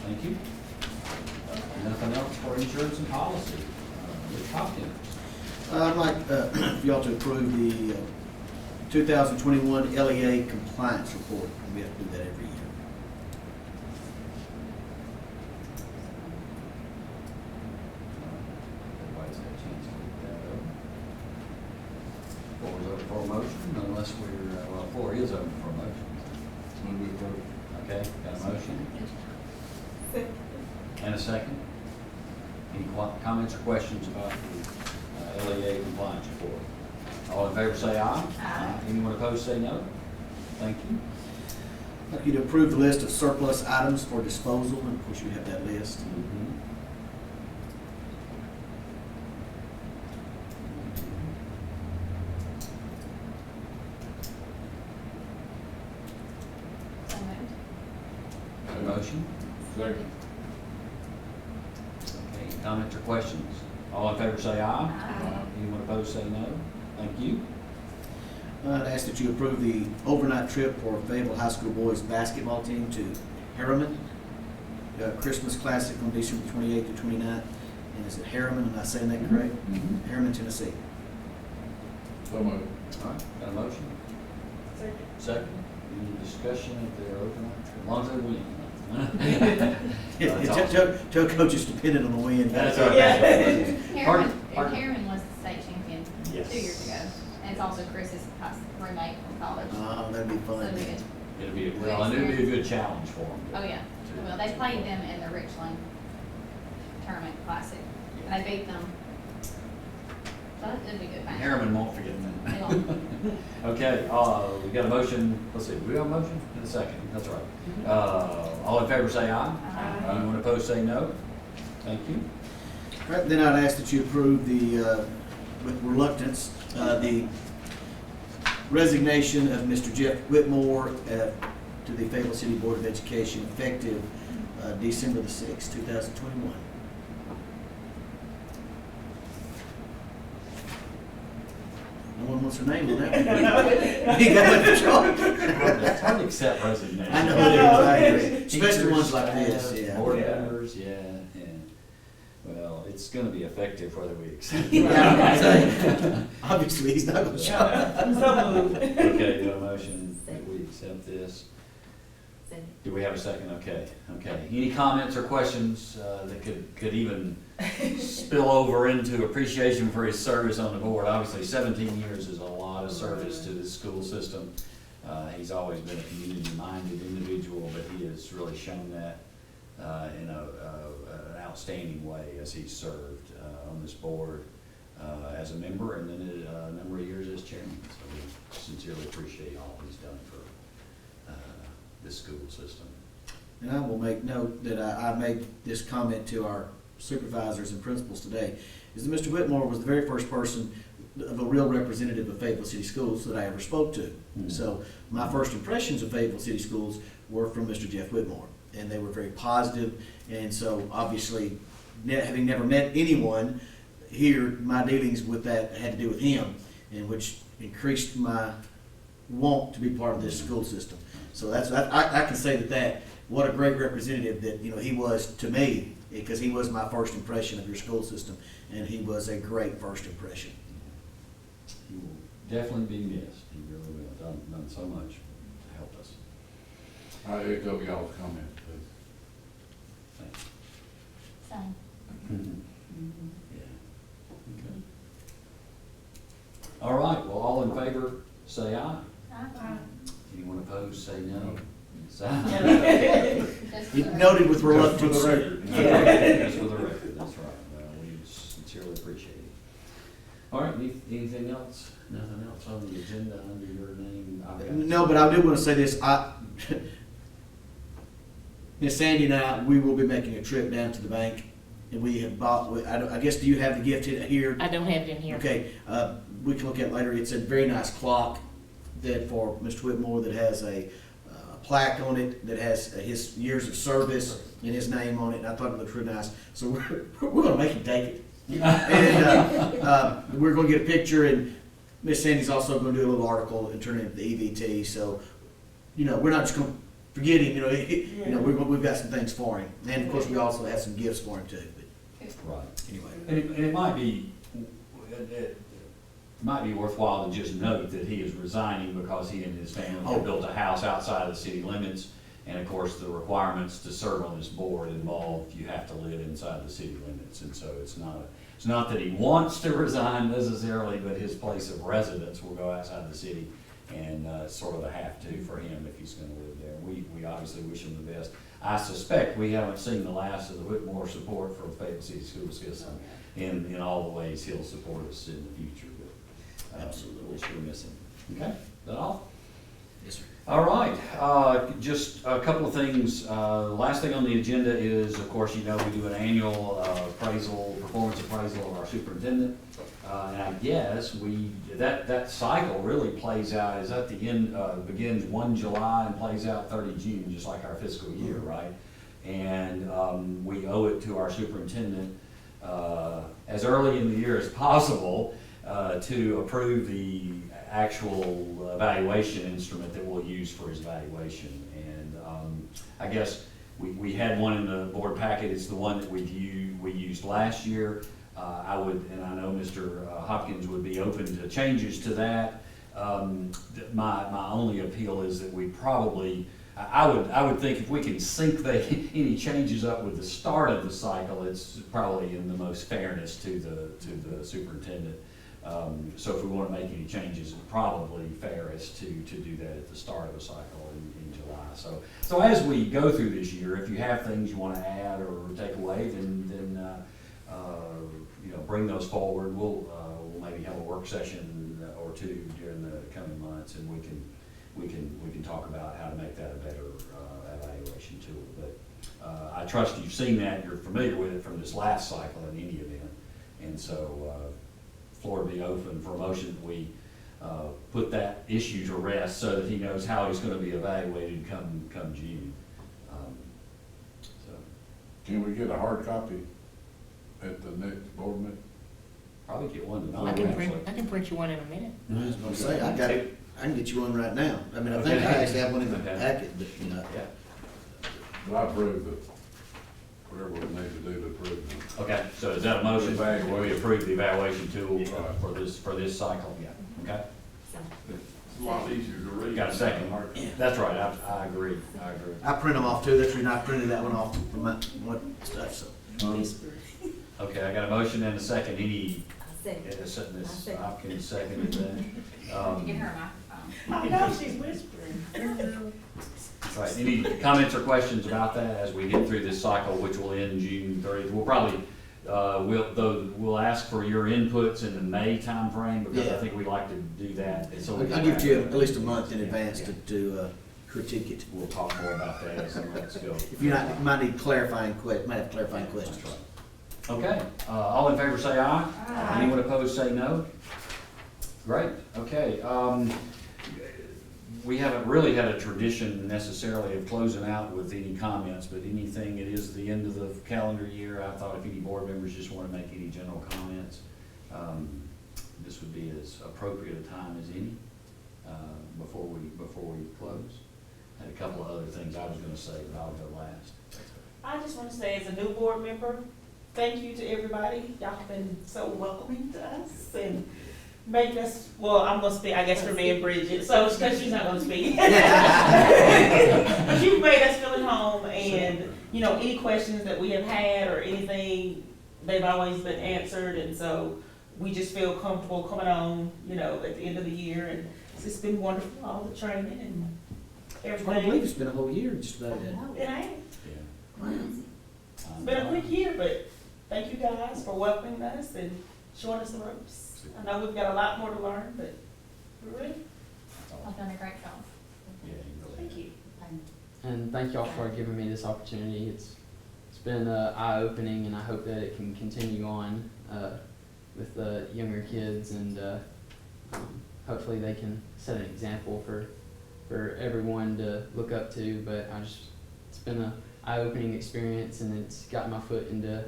Thank you. Nothing else for insurance and policy. Ms. Hopkins. I'd like for y'all to approve the 2021 LEA compliance report. We have to do that every year. Everybody's had a chance to look that over. Floor is open for a motion, unless we're, well, the floor is open for a motion. Move we approve. Okay, got a motion? And a second? Any comments or questions about the LEA compliance report? All in favor say aye. Aye. Anyone opposed say no. Thank you. I'd like you to approve the list of surplus items for disposal, and of course you have that list. So moved. Got a motion? Second. Okay, any comments or questions? All in favor say aye. Aye. Anyone opposed say no. Thank you. I'd ask that you approve the overnight trip for Fayetteville High School boys basketball team to Harriman. Christmas Classic on December 28th to 29th. And is it Harriman? Am I saying that correct? Mhm. Harriman, Tennessee. So moved. All right, got a motion? Second. Any discussion if they're open? As long as they win. That's awesome. Tell coaches dependent on the wind. That's all right. Harriman, Pardon? Harriman was the state champion Yes. 2 years ago. And it's also Chris's roommate from college. That'd be So fun. it'll be good. It'll be, well, and it'll be a good challenge for them. Oh, yeah. Well, they played them in the Richland Tournament Classic, and they beat them. So it'll be good match. Harriman won't forget They that. won't. Okay, we got a motion, let's see, we got a motion in a second, that's right. All in favor say aye. Aye. Anyone opposed say no. Thank you. Right, then I'd ask that you approve the, with reluctance, the resignation of Mr. Jeff Whitmore to the Fayetteville City Board of Education effective December the 6th, 2021. No one wants her name on that one. You got that for It's hard to accept resignation. I know it is, I agree. Especially ones like this, Teachers, yeah. Board members, yeah. Well, it's gonna be effective whether we accept it. Yeah, obviously, he's not going to show up. Okay, do a motion that we accept this. Do we have a second? Okay. Any comments or questions that could even spill over into appreciation for his service on the board? Obviously, 17 years is a lot of service to the school system. He's always been a community-minded individual, but he has really shown that in an outstanding way as he's served on this board as a member and then a number of years as chairman. So we sincerely appreciate all he's done for this school system. And I will make note that I made this comment to our supervisors and principals today, is that Mr. Whitmore was the very first person of a real representative of Fayetteville City Schools that I ever spoke to. Mhm. So my first impressions of Fayetteville City Schools were from Mr. Jeff Whitmore, and they were very positive. And so obviously, having never met anyone here, my dealings with that had to do with him, and which increased my want to be part of this school system. So I can say that what a great representative that he was to me, because he was my first impression of your school system, and he was a great first impression. He will definitely be missed. He really will. Done so much to help us. I echo y'all's comment, please. Thanks. Same. Yeah. Okay. All right, well, all in favor, say aye. Anyone opposed, say no. Just He for the- noted with Just for reluctance. the record. Just for the record, that's right. We sincerely appreciate it. All right, anything else? Nothing else on the agenda under your name? I've got- No, but I do want to say this. Miss Sandy and I, we will be making a trip down to the bank, and we have bought. I guess, do you have the gift here? I don't have it in here. Okay, we can look at it later. It's a very nice clock that for Mr. Whitmore that has a plaque on it that has his years of service and his name on it. And I thought it looked really nice. So we're going to make him take it. And we're going to get a picture, and Miss Sandy's also going to do a little article and turn it into the EVT. So, we're not just going to forget him. We've got some things for him. And of course, we also have some gifts for him too. But Right. anyway. And it might be, might be worthwhile to just note that he is resigning because he and his family have built a house outside of the city limits. And of course, the requirements to serve on this board involve you have to live inside the city limits. And so it's not that he wants to resign necessarily, but his place of residence will go outside the city. And it's sort of a have-to for him if he's going to live there. We obviously wish him the best. I suspect we haven't seen the last of the Whitmore support for the Fayetteville City School System in all the ways he'll support us in the future. But absolutely, wish we miss him. Okay, is that all? Yes, sir. All right, just a couple of things. Last thing on the agenda is, of course, we do an annual performance appraisal of our superintendent. And I guess that cycle really plays out, is at the end, begins 1 July and plays out 30 June, just like our fiscal year, right? And we owe it to our superintendent as early in the year as possible to approve the actual evaluation instrument that we'll use for his evaluation. And I guess we had one in the board packet. It's the one that we used last year. I would, and I know Mr. Hopkins would be open to changes to that. My only appeal is that we probably, I would think if we can sync any changes up with the start of the cycle, it's probably in the most fairness to the superintendent. So if we want to make any changes, it's probably fairest to do that at the start of the cycle in July. So as we go through this year, if you have things you want to add or take away, then bring those forward. We'll maybe have a work session or two during the coming months, and we can talk about how to make that a better evaluation tool. But I trust you've seen that, you're familiar with it from this last cycle in any event, and so floor to be open for a motion that we put that issue to rest so that he knows how he's going to be evaluated come June. Can we get a hard copy at the next board meeting? Probably get one I tonight. can print you one in a minute. I was gonna say, I can get you one right now. I mean, I think I actually have one in the packet, but, Yeah. Well, I approve whatever we need to do to approve it. Okay, so is that a motion? Evaluation. We approve the evaluation tool Right. for this cycle? Yeah. Okay. It's a lot easier to read. Got a second? That's right, I agree. I print them off too. That's the reason I printed that one off from my stuff, so. Okay, I got a motion and a second. Any, Second. Ms. Hopkins seconded that. Get her a microphone. I know, she's whispering. Right, any comments or questions about that as we get through this cycle, which will end June 30th? We'll probably, we'll ask for your inputs in the May timeframe, because I Yeah. think we'd like to do that. So I'll give it to you at least a month in advance to critique it. We'll talk more about that as the months go. If you might need clarifying might have clarifying questions. That's right. Okay, all in favor say aye. Aye. Anyone opposed say no. Great, okay. We haven't really had a tradition necessarily of closing out with any comments, but anything, it is the end of the calendar year. I thought if any board members just want to make any general comments, this would be as appropriate a time as any before we close. I had a couple of other things I was going to say, but I'll go last. I just want to say, as a new board member, thank you to everybody. Y'all have been so welcoming to us and make us, well, I'm going to speak, I guess, for me and Bridget, so, because she's not going to speak. But you've made us feel at home, and, any questions that we have had or anything, they've always been answered, and so we just feel comfortable coming on, at the end of the year, and it's just been wonderful, all the training and I everything. can't believe it's been a whole year just about that. It has. Yeah. Wow. It's been a quick year, but thank you guys for welcoming us and showing us the ropes. I know we've got a lot more to learn, but we're ready. I've done a great job. Yeah, you go ahead. Thank you. And thank y'all for giving me this opportunity. It's been eye-opening, and I hope that it can continue on with the younger kids, and hopefully they can set an example for everyone to look up to. But it's been an eye-opening experience, and it's got my foot into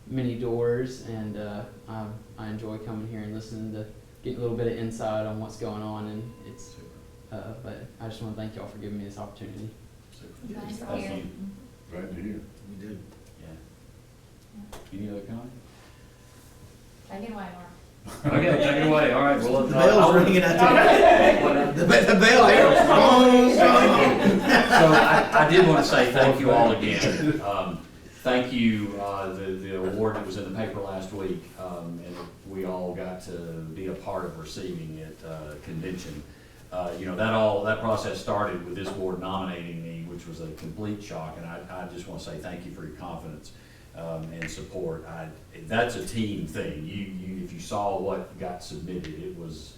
many doors, and I enjoy coming here and listening to getting a little bit of insight on what's going on, and it's but I just want to thank y'all for giving me this opportunity. Super. Nice to Thank hear. you. Glad to hear. We do. Yeah. Any other comment? Take it away, Mark. Okay, take it away. All right. Well, The bell's ringing out there. The bell here. So I did want to say thank you all again. Thank you, the award that was in the paper last week, and we all got to be a part of receiving it convention. That process started with this board nominating me, which was a complete shock, and I just want to say thank you for your confidence and support. That's a team thing. If you saw what got submitted, it was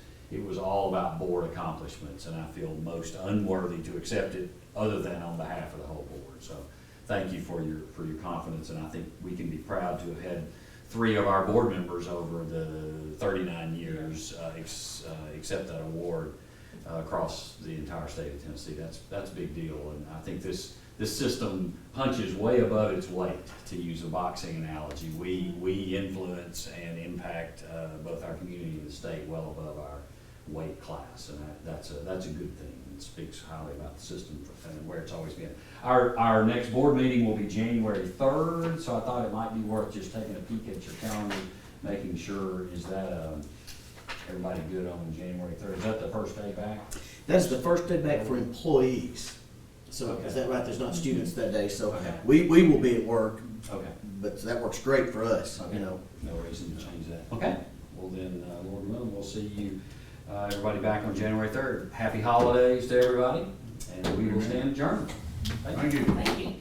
all about board accomplishments, and I feel most unworthy to accept it other than on behalf of the whole board. So thank you for your confidence, and I think we can be proud to have had 3 of our board members over the 39 years accept that award across the entire state of Tennessee. That's a big deal, and I think this this system punches way above its weight, to use a boxing analogy. We influence and impact both our community and the state well above our weight class, and that's a good thing. It speaks highly about the system and where it's always been. Our next board meeting will be January 3rd, so I thought it might be worth just taking a peek at your calendar, making sure, is that everybody good on January 3rd? Is that the first day back? That's the first day back for employees. So Okay. is that right? There's not students that day, so Okay. we will be at work, Okay. but that works great for us, Okay. you know. No reason to change that. Okay. Well then, Lord willing, we'll see you, everybody back on January 3rd. Happy holidays to everybody, and we will stand adjourned. Thank you. Thank you.